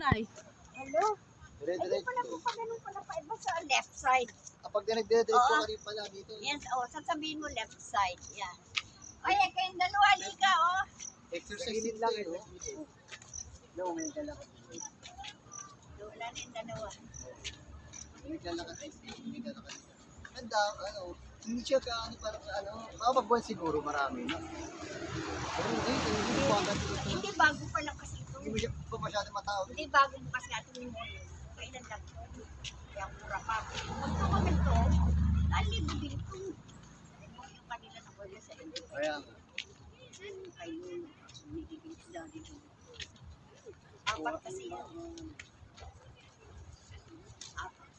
Nay. Hello? Hindi pala po pa ganun pala pa iba sa left side. Kapag dire-diretso ka rin pala dito. Yes, sasabihin mo left side. Yan. Ay, kayong dalawa, liga, oh. Exercise din lang eh. No, may dalawa. Wala na yung dalawa. May dalawa ka. Handa, hindi siya ka, parang baka magbuwan siguro marami. No? Pero hindi po agad ito. Hindi bago pa lang kasi ito. Hindi mo siya pa masyado matao. Hindi bago bukas nga ito ni Mori. Kailan lang ito. Kaya mura pa. Pagka kami ito, alibo din ito. Yung kanila na wala sa inyo. Kaya Kayo, nagiging sila dito. Apat kasi yan. Apat.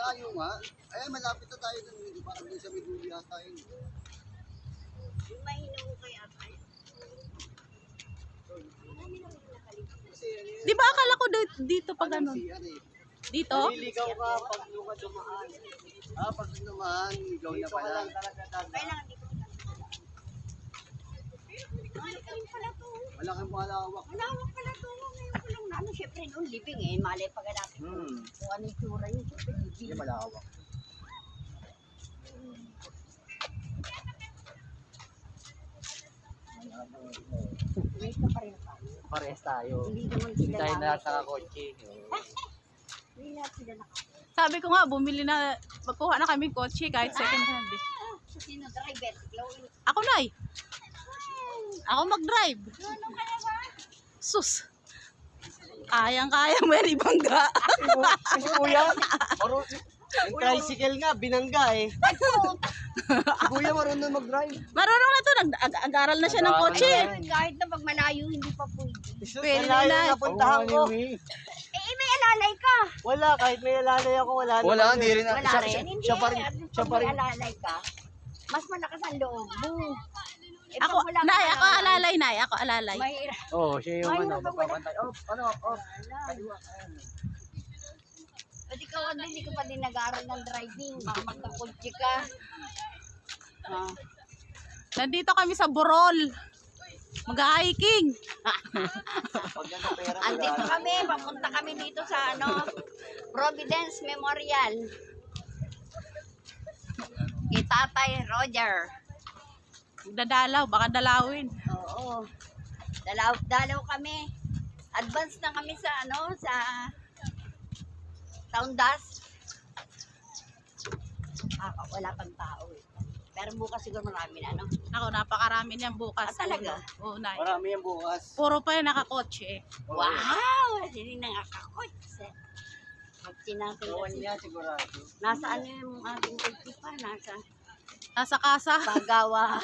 malayo nga. Ayan, malapit na tayo dun. Parang dun sa Miduli ata yun. Yung mahina mo kaya tayo. Marami na rin nakalimutan. Kasi ano yun. Di ba akala ko dito pa ganun? Si ano eh. Dito? Naliligaw ka pag ka dumaan. Pag dumaan, ligaw na pala. Kailangan dito. Ay, kami pala to. Wala kang malawak. Malawak pala to. Ngayon ko lang na. Siyempre noon, living eh. Malay pag natin. Kung ano yung tsura yun. Siyempre, Hindi living. malawak. Wait ka pa rin tayo. Parehas tayo. Hindi naman sila nakakakotse. Hindi na sila Sabi ko nga, magkuha na kami kotse kahit second hand eh. Sa sino driver? Glowing. Ako, Nay. Ako mag-drive. Ano kaya ba? Sus. Kayang-kaya mo yan ibangga. Kasi kuya, yung tricycle nga, binangga eh. Si kuya marunong mag-drive. Marunong na to. Nag-aral na siya ng kotse. Kahit na pag malayo, hindi pa pwede. Pwede Malayo na. na puntahan ko. May alalay ka. Wala, kahit may alalay ako, wala. Wala, hindi rin. Wala rin. Hindi. Siya pa rin. Pag may alalay ka, mas malakas ang loob mo. Ako, Nay, ako alalay, Nay. Ako alalay. Mahirap. Oo, siya yung Mahirap pag wala. magpapantay. Kaliwa. At ikaw, hindi ka pa din nag-aaral ng driving. Magkakotse ka. Nandito kami sa Borol. Mag-hiking. Andito kami, papunta kami dito sa Providence Memorial. Kay Tatay Roger. Dadalaw, baka dalawin. Oo. Dalaw kami. Advance na kami sa sa Towndas. Wala pang tao eh. Pero bukas siguro marami na, Ako, napakarami niyan bukas. talaga? Oo, Nay. Marami yung bukas. Puro pa yung nakakotse. Wow! Hindi nakakakotse. Kotse natin kasi. niya sigurado. Nasa yung ating kotse pa? Nasa kasa. Pagawa.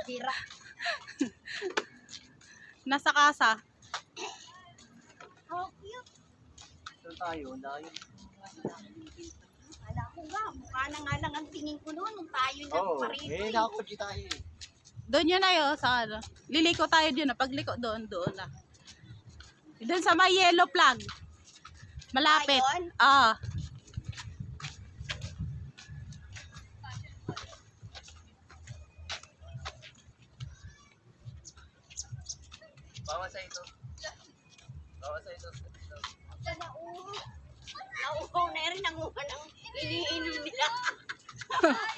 Tira. Nasa kasa. Oh, cute. Saan tayo? Layo. Kala ko nga, mukha na nga lang ang tingin ko noon nung tayo na parito. Nakakotse tayo eh. Doon yun na yun. Sa liliko tayo dyan. Pagliko doon na. Doon sa may yellow flag. Malapit. Ayun? Bawa sa ito. Bawa sa ito. Nauuhaw na rin ang uha ng iniinom nila.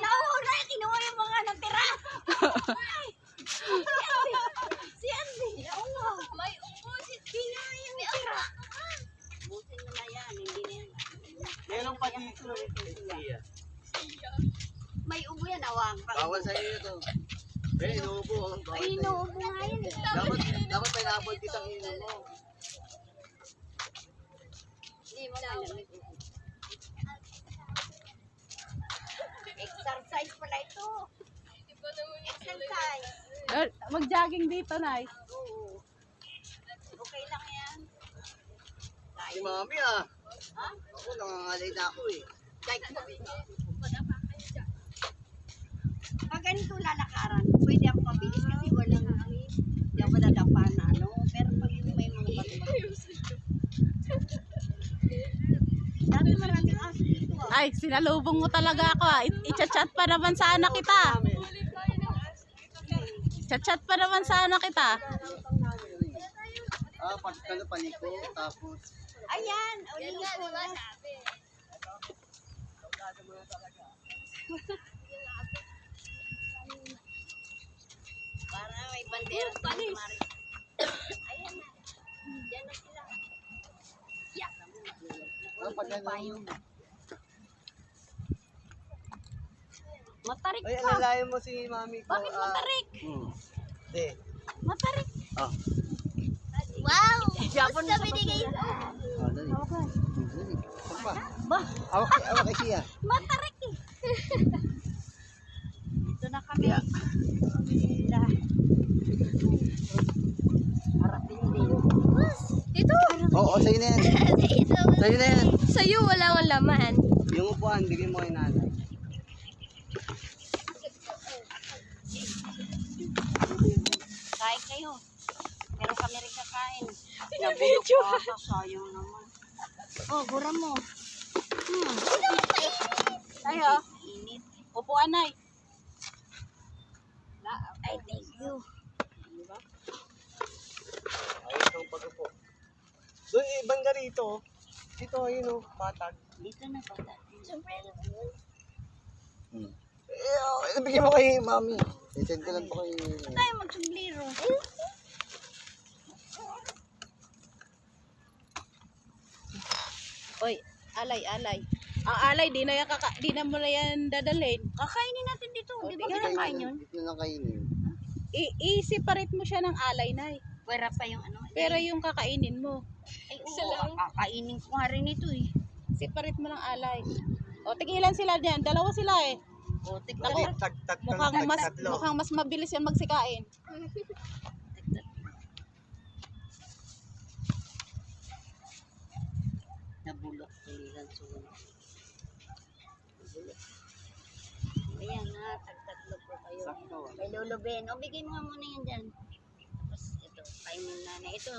Nauuhaw na, kinuha yung mga natira. Si Andy, nauuhaw. May upo si Tina yung natira. Busin mo na yan, hindi na yan. Meron pa dito. May ubo yan, awang. Bawa sa iyo ito. Inuubo. Ay, inuubo nga yan. Dapat may napuntis ang ino mo. Hindi mo na alam. Exercise pala ito. Exercise. Mag-jogging dito, Nay. Oo. Okay lang yan. Si mami ah. Ha? Ako nangangalay na ako eh. Pag ganito lalakaran, pwede ako mabilis kasi walang hindi ako dadapa na pero pag may mga bato-bato. Dami maraming aso dito ah. Ay, sinalubong mo talaga ako. I-chat-chat pa naman sana kita. Chat-chat pa naman sana kita. Paliko, tapos Ayan, ulit ko na. Para may bandera sa Mari. Ayan na. Diyan na sila. Yak. pagkano. Matarik Ay, ka. alalayan mo si mami ko. Bakit matarik? Hindi. Matarik. Ah. Wow! Basta binigay. Dali. Dali. Pa. Ba? Awak kay siya. Matarik eh. Dito na kami. Dah. Harapin din. Dito. Oo, sa'yo na yan. Dito. Sa'yo na yan. Sa'yo wala akong laman. Yung upuan, bigyan mo kay nanay. Kain kayo. Pero kami rin kakain. Pinabidyo. Sayang naman. Oh, gura mo. Tayo. Init. Upuan na. Ay, thank you. Ayos ang pag-upo. Doon, banda rito. Dito, ayun o, patag. Dito na pala. Bigyan mo kay mami. I-send ko lang po kay... Tayo magsubliro. Oy, alay. Ang alay, di na mo na yan dadalhin. Kakainin natin dito. Oh, Di ba tingnan kinakain yun? Dito lang kainin. I-separate mo siya ng alay, Nay. Pwera pa yung ano. Pero yung kakainin mo, Ay, oo. Kakainin ko nga rin ito eh. separate mo ng alay. O, tigilan sila diyan. Dalawa sila eh. O, tignan Ako, mo. mukhang mas mabilis yan magsikain. Nabulok. Tulilan suwan. Nabulok. Ayan na. Tagtatlo po kayo. Sakto. May lulubin. O, bigay mo nga muna yan dyan. Tapos ito. Kain mo na na ito.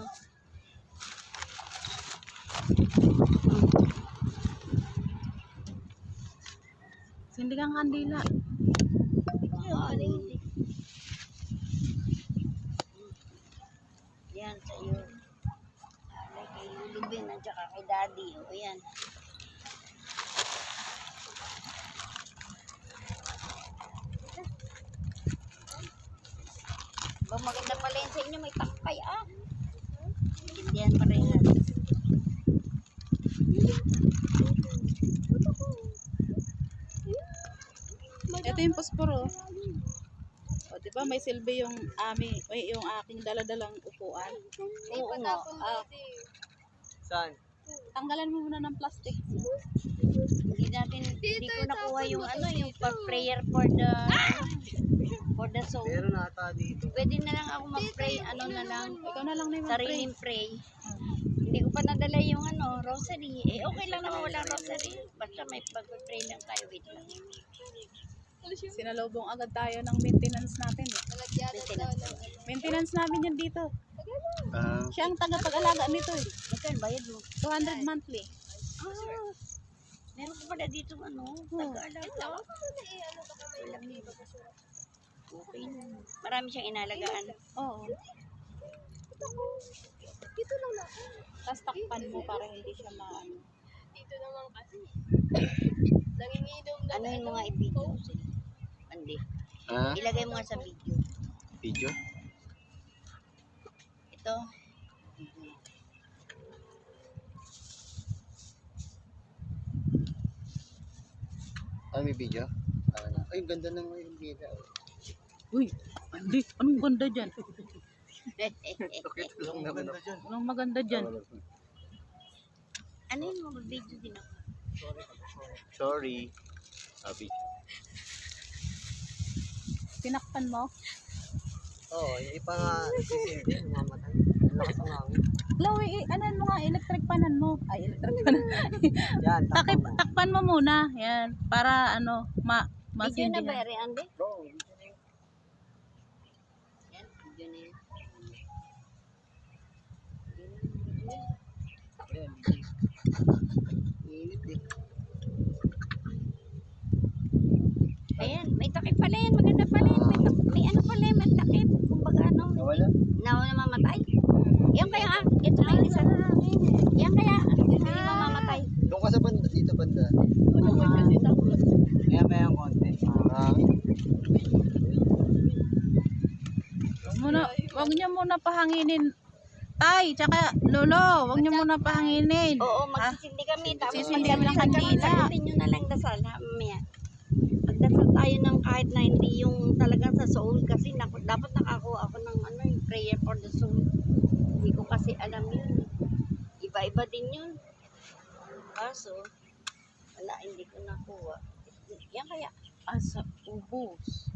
Hindi kang kandila. Oo, hindi. Yan, sa iyo. Alay kay Lulubin at saka kay Daddy. O, yan. Ba, maganda pala yan sa inyo. May takpay, ah. Indian parehas. Ito yung posporo. O, di ba may silbi yung yung aking daladalang upuan. Oo nga. Saan? Tanggalan mo muna ng plastic. Hindi ko nakuha yung ano, yung prayer for the soul. Meron ata dito. Pwede na lang ako mag-pray, ano na lang, Ikaw na lang na yung sariling pray. Hindi ko pa nadala yung ano, rosary. Eh, okay lang naman walang rosary. Basta may pag-pray lang tayo. Wait lang. Sinalubong agad tayo ng maintenance natin. Maintenance namin yan dito. Siya ang tagapag-alaga nito eh. Magkano bayad mo? 200 monthly. Ah, meron ko pala dito ano, taga-alaga. Okay na. Marami siyang inalagaan. Oo. Dito lang na. Tapos takpan mo para hindi siya maano. Dito naman kasi. Nanginginom na. Ano yung mga i-video? Hindi. Ha? Ilagay mo nga sa video. Video? Ito. May video? Ay, ganda ng yung bida. Uy, hindi. Anong ganda dyan? Bakit lang naman ako? Anong maganda dyan? Ano yung mga video din ako? Sorry. Sabi. Tinakpan mo? Oo, hindi pa nga isisilbi. Mamatay. Lakas ang hangin. Chloe, ano mo nga, electric panan mo. Ay, electric panan. Yan, Takpan mo muna. Yan. Para ano, Video na masindi ba, na. Ere Ande? Oo. Yan, video na yan. Yan. Init eh. Ayan, may takip pala yan. Maganda pala yan. May ano pala yan, may takip. Wag niyo muna pahanginin. Tay, tsaka lolo, wag niyo muna pahanginin. Oo, magsisindi kami. Tapos Sisindi kami ng kandila. Sagutin nyo na lang dasal. Mamaya. Magdasal tayo ng kahit na hindi yung talagang sa soul. Kasi dapat nakakuha ako ng ano, yung prayer for the soul. Hindi ko kasi alam yun. Iba-iba din yun. Kaso, wala, hindi ko nakuha. Yan kaya. Asa, ubos.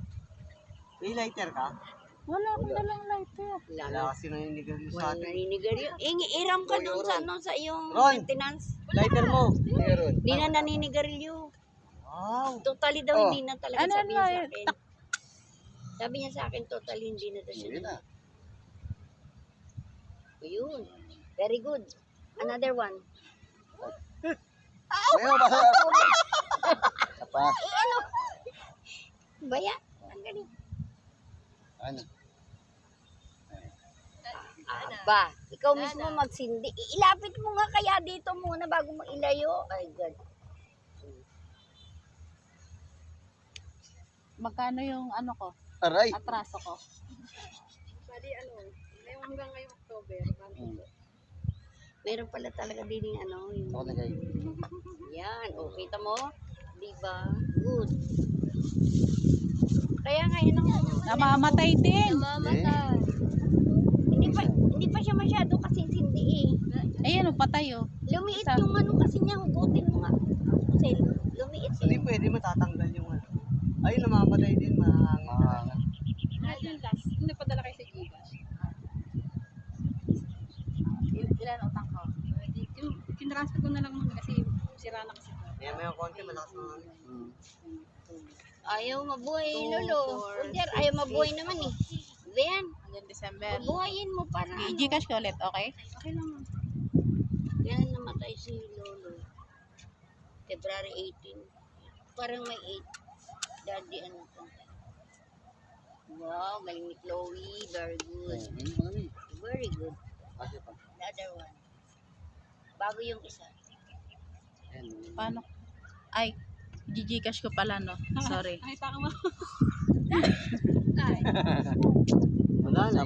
May lighter ka? Wala akong dalang lighter. Wala kasi naninigarilyo sa Wala atin. naninigarilyo. Iram ka doon sa, ano, sa iyong Ron. maintenance. Lighter mo. Meron. Hindi na naninigarilyo. Wow. Totally daw Oh. hindi na talaga Ano sabi niya sa na, akin. Sabi niya sa akin, totally hindi na daw siya. Yun na. Yun. Very good. Another one. Ayaw ba? Apa? Baya. Ang galing. Ano? Aba, ikaw mismo magsindi. Ilapit mo nga kaya dito muna bago mo ilayo. Ay, God. Magkano yung ano ko? Aray. Atraso ko? Bali, ano, ngayong hanggang ngayong October. Meron pala talaga din yung ano. Yung... Ako na kayo. Yan. O, kita mo? Diba? Good. Kaya ngayon ako. Namamatay din. Namamatay. Hindi pa siya masyado kasi hindi eh. Ayun, patay oh. Lumiit Isa. yung ano kasi niya. Hugutin mo nga. Kasi lumiit Hindi eh. pwede matatanggal yung ano. Ay, namamatay din. Mahanga. Hindi pa dala kayo sa Gcash. Ilan utang ko? Yung kinransfer ko na lang muna kasi sira na kasi. Kaya may konti malakas na hangin. Ayaw mabuhay, Two, Lolo. four, Ulder, ayaw mabuhay naman eh. Then, Hanggang December. mabuhayin mo para ano. Gcash ko ulit, okay? Okay lang ma'am. Kailan namatay si Lolo? February 18. Parang may 8. Daddy, ano to? Wow, galing ni Chloe. Very good. Very good. Kasi pa. The other one. Bago yung isa. Paano? Ay, Gcash ko pala, no? Sorry. Ay, taka mo. Wala na.